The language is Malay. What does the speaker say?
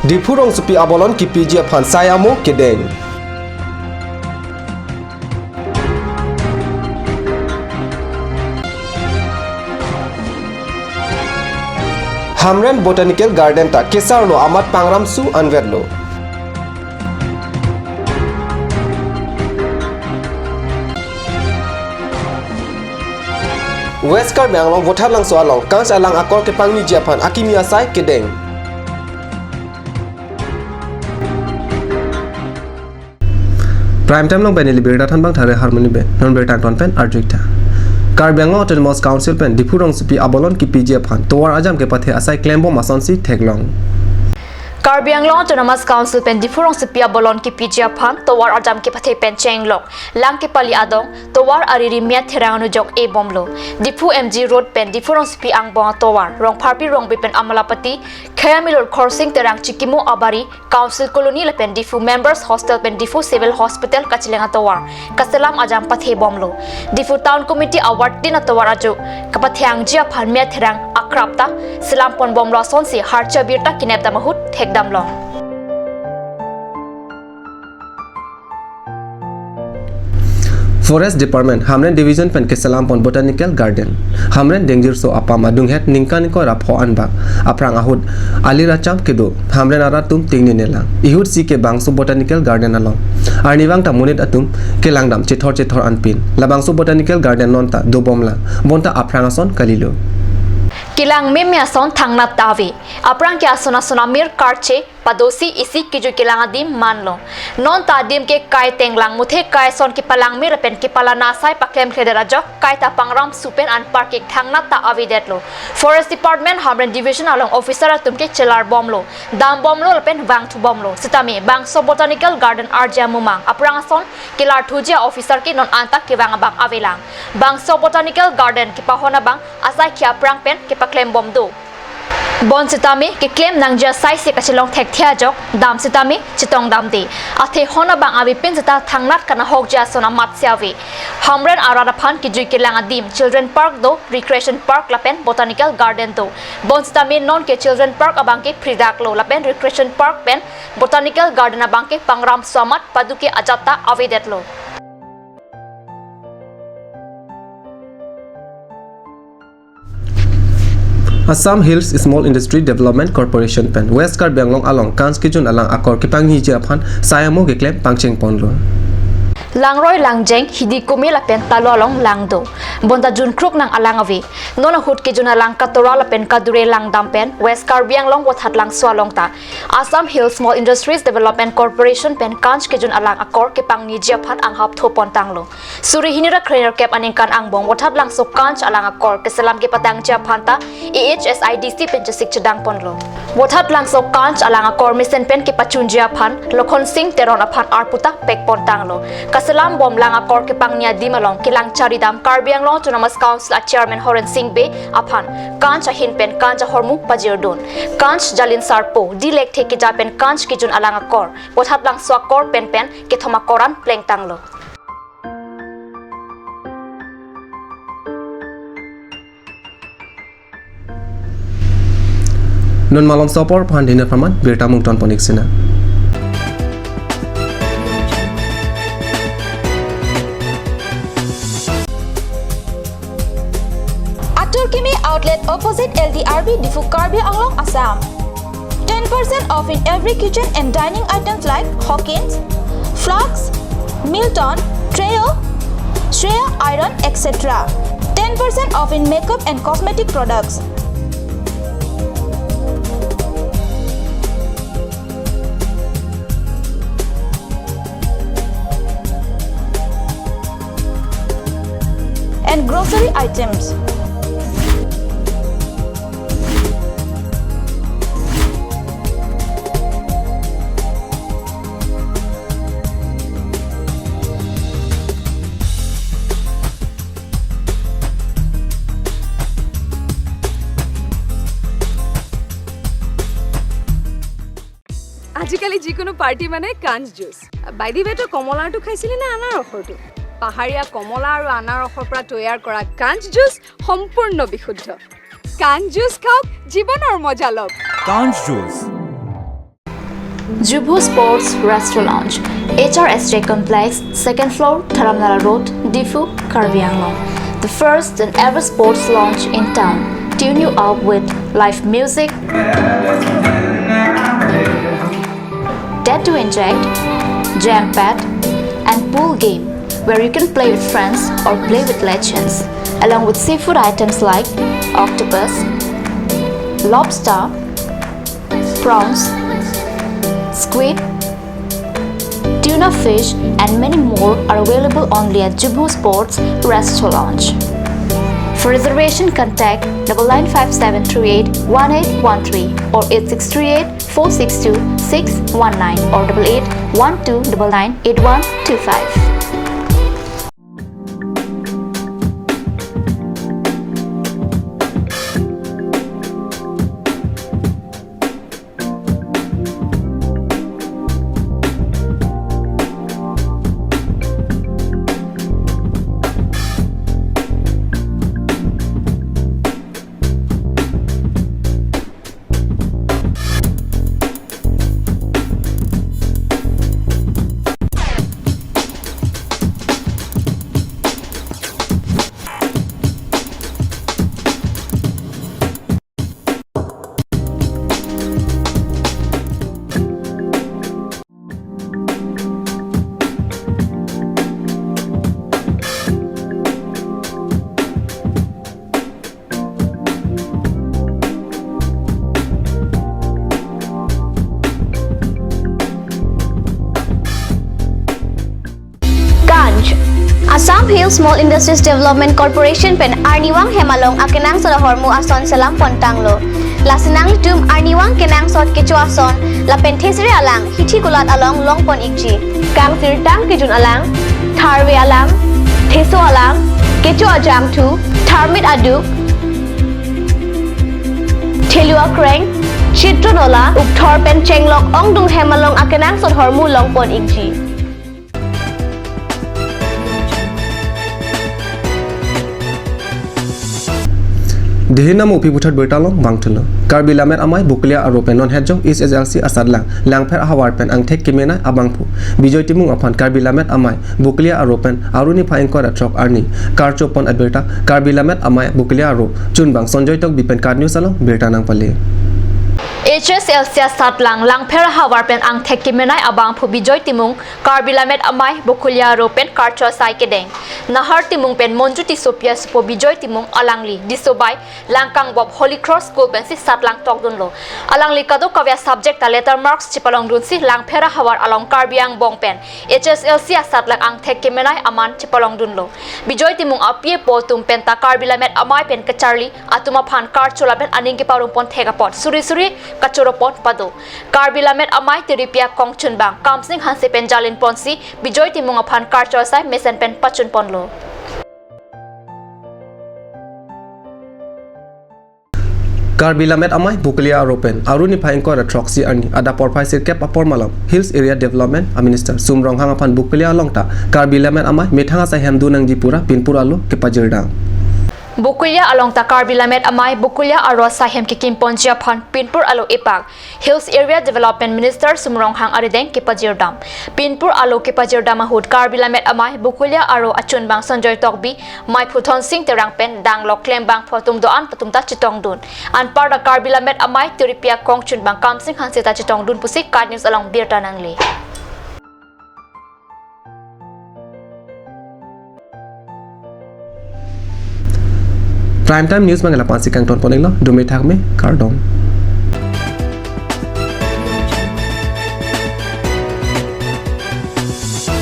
Dipurong supi abolon ki PG phan sayamo kedeng. Hamren Botanical Garden ta kesarlo amat pangramsu anverlo. West Karbi anglong votar lang so along kans alang akor ke pangni Japan akimia sai kedeng. Prime time long benili berda than bang thare harmony be non berta ton pen arjuita. Karbi anglong Autonomous Council pen dipurong supi abolon ki PG phan towar ajam ke pathe asai claimbo masonsi theglong. Karbi Anglong Autonomous Council pen difurong sepia bolon ki pijia phan towar ajam ki pathe pen chenglong lang ki pali adong towar ariri mia theranganu jok e bomlo difu MG road pen difurong sepi ang bong towar rong parpi rong bi pen amalapati khayamilor crossing terang chikimu abari council colony le pen difu members hostel pen difu civil hospital kachilenga towar kaselam ajam pathe bomlo difu town committee award din towar aju kapathyang jia phan mia therang akrapta silam pon bomlo sonsi harcha birta kinepta mahut damlong Forest Department Hamren Division pen ke Salam Pon Botanical Garden Hamren Dengjir so apa madung het ningkan ko rapho anba aprang ahud ali racham kedo Hamren aratum tingni nelang ihud si ke bangsu Botanical Garden along arniwang ta munit atum ke langdam chethor anpin labangsu Botanical Garden nonta do bomla bonta aprang ason kalilo Kilang memya son thangnat tavi aprang kya sona mir karche padosi isi kiju kilang adim manlo non ta dim ke kai tenglang muthe kai son ki palang mir pen ki palana sai paklem khedera jok kai ta pangram supen an park ek thangnat ta avidetlo Forest Department Hamren Division along officer tumke chelar bomlo dam bomlo pen bang thu bomlo sitami bang so Botanical Garden arja mumang aprang son kilar thujia officer ki non anta ki bang bang avelang bang so Botanical Garden ki pahona bang asai kya prang pen ki paklem bom do Bon sitami ki claim nangja sai se kachilong thek thia jok dam sitami chitong dam de athe hona bang abi pin sita thangnat kana hokja sona matsyawi Hamren arada phan ki jui kilang adim children park do recreation park lapen Botanical Garden do bon sitami non ke children park abang ke pridak lo lapen recreation park pen Botanical Garden abang ke pangram swamat paduke ajata avidet lo Assam Hills Small Industry Development Corporation pen West Karbi anglong along kans ki jun alang akor ki panghi Japan sayamo ke claim pangcheng ponlo Langroy langjeng hidi kumi la pen talolong langdo bonda jun kruk nang alangavi nona hut ki juna lang katora la pen kadure lang dampen West Karbi anglong wathat lang swalong ta Assam Hills Small Industries Development Corporation pen kans ki jun alang akor ki pangni Japan ang hap thopon tanglo suri hinira trainer cap aningkan angbong wathat lang so kans alang akor ke salam ki patang Japan ta EHSIDC pen jasik chedang ponlo wathat lang so kans alang akor misen pen ki pachun Japan lokhon sing teron aphan arputa pek pon tanglo Salam bom lang akor ke pangnia dimalong kilang charidam Karbi Anglong Autonomous Council chairman Horen Singh be aphan kanch hin pen kanch hormu pajirdon kanch jalin sarpo dilek theke japen kanch ki jun alang akor wathat lang swakor pen ke thoma koran pleng tanglo non malom sopor phan dinner praman berta mungton ponik sina Turkimi outlet opposite LDRB Difu Karbi Anglong Assam. 10% off in every kitchen and dining items like Hawkins, flasks, Milton, Treo, Shreya Iron, etc. 10% off in makeup and cosmetic products. And grocery items. আজিকালি যিকোনো পাৰ্টি মানে কাঞ্চ জুচ বাইদি বেটো কমলাটো খাইছিলি না আনাৰ ৰসটো পাহাৰীয়া কমলা আৰু আনাৰ ৰসৰ পৰা তৈয়াৰ কৰা কাঞ্চ জুচ সম্পূৰ্ণ বিশুদ্ধ কাঞ্চ জুচ খাওক জীৱনৰ মজা লওক কাঞ্চ juice Jubu Sports Restaurant Lounge, HRSJ Complex, 2nd floor, Dharamnala Road, Difu, Karbi Anglong. The first and ever sports lounge in town. Tune you up with live music, Dead to Inject, Jam Pad, and pool game where you can play with friends or play with legends, along with seafood items like octopus, lobster, prawns, squid, tuna fish, and many more are available only at Jubu Sports Restaurant Lounge. For reservation, contact 9957381813 or 8638462619 or 8812998125. Assam Hill Small Industries Development Corporation pen Arniwang Hemalong akenang sa hormu ason salam pontanglo. Lasinang litum Arniwang kenang sot kecu ason la penthesri alang hithi gulat along longpon ikji. Kang tirtang kijun alang, tharwe alang, theso alang, kecu ajam tu, tharmit aduk, thelua kreng, chitronola, ukthor pen chenglok ongdung Hemalong akenang sot hormu longpon ikji. Dihina mo piputat bertalong bangtulo. Karbi lamet amai buklia aropen non hedjong is SLC asadlang langper ahawar pen ang tek kimena abangpu. Bijoy timung apan karbi lamet amai buklia aropen aruni phaing kor atrok arni. Karcho pon adberta karbi lamet amai buklia aro chunbang sonjoy tok bipen card news along berta nang pale. HSLC Satlang Langper Hawarpen ang Tekimenai Abang Pubijoy Timung Karbilamet Amai Bukulya Ropen Karcho Saikedeng Nahar Timung Pen Monjuti Sopia Supo Bijoy Timung Alangli Disobay Langkang Bob Holy Cross School Pen si Satlang Tokdunlo Alangli Kado Kavya Subject a Letter Marks Chipalong Dun si Langpera Hawar along Karbiang Bong Pen HSLC Satlang ang Tekimenai Aman Chipalong Dunlo Bijoy Timung Apie Potum Penta Karbilamet Amai Pen Kacharli Atumapan Karchola Pen Aningi Parumpon Tegapot Suri Kachuropon Pado Karbilamet Amai Tiripia Kongchun Bang Kamsing Hansi Pen Jalin Ponsi Bijoy Timung Apan Karchosai Mesen Pen Pachun Ponlo Karbilamet amai buklia aropen aruni phaingkor atroxi arni ada porphai sirkep apor malam Hills Area Development Minister Sumrong hangapan buklia longta Karbilamet amai methanga sa hemdu nang jipura pinpura lo kepajirdang Bukulya along ta Karbilamet Amai Bukulya Aro Sahem Kikim Ponjia Phan Pinpur Alo Ipag Hills Area Development Minister Sumrong Hang Arideng Kipajirdam Pinpur Alo Kipajirdam Ahud Karbilamet Amai Bukulya Aro Achun Bang Sanjoy Tokbi Mai Phuthon Sing Terang Pen Dang Lok Klem Bang Photum Doan Patumta Chitong Dun An Parda Karbilamet Amai Tiripia Kongchun Bang Kamsing Hansita Chitong Dun Pusik Card News along Birta Nangli Prime Time News mangala pansi kang ton ponelo dumethak me kardom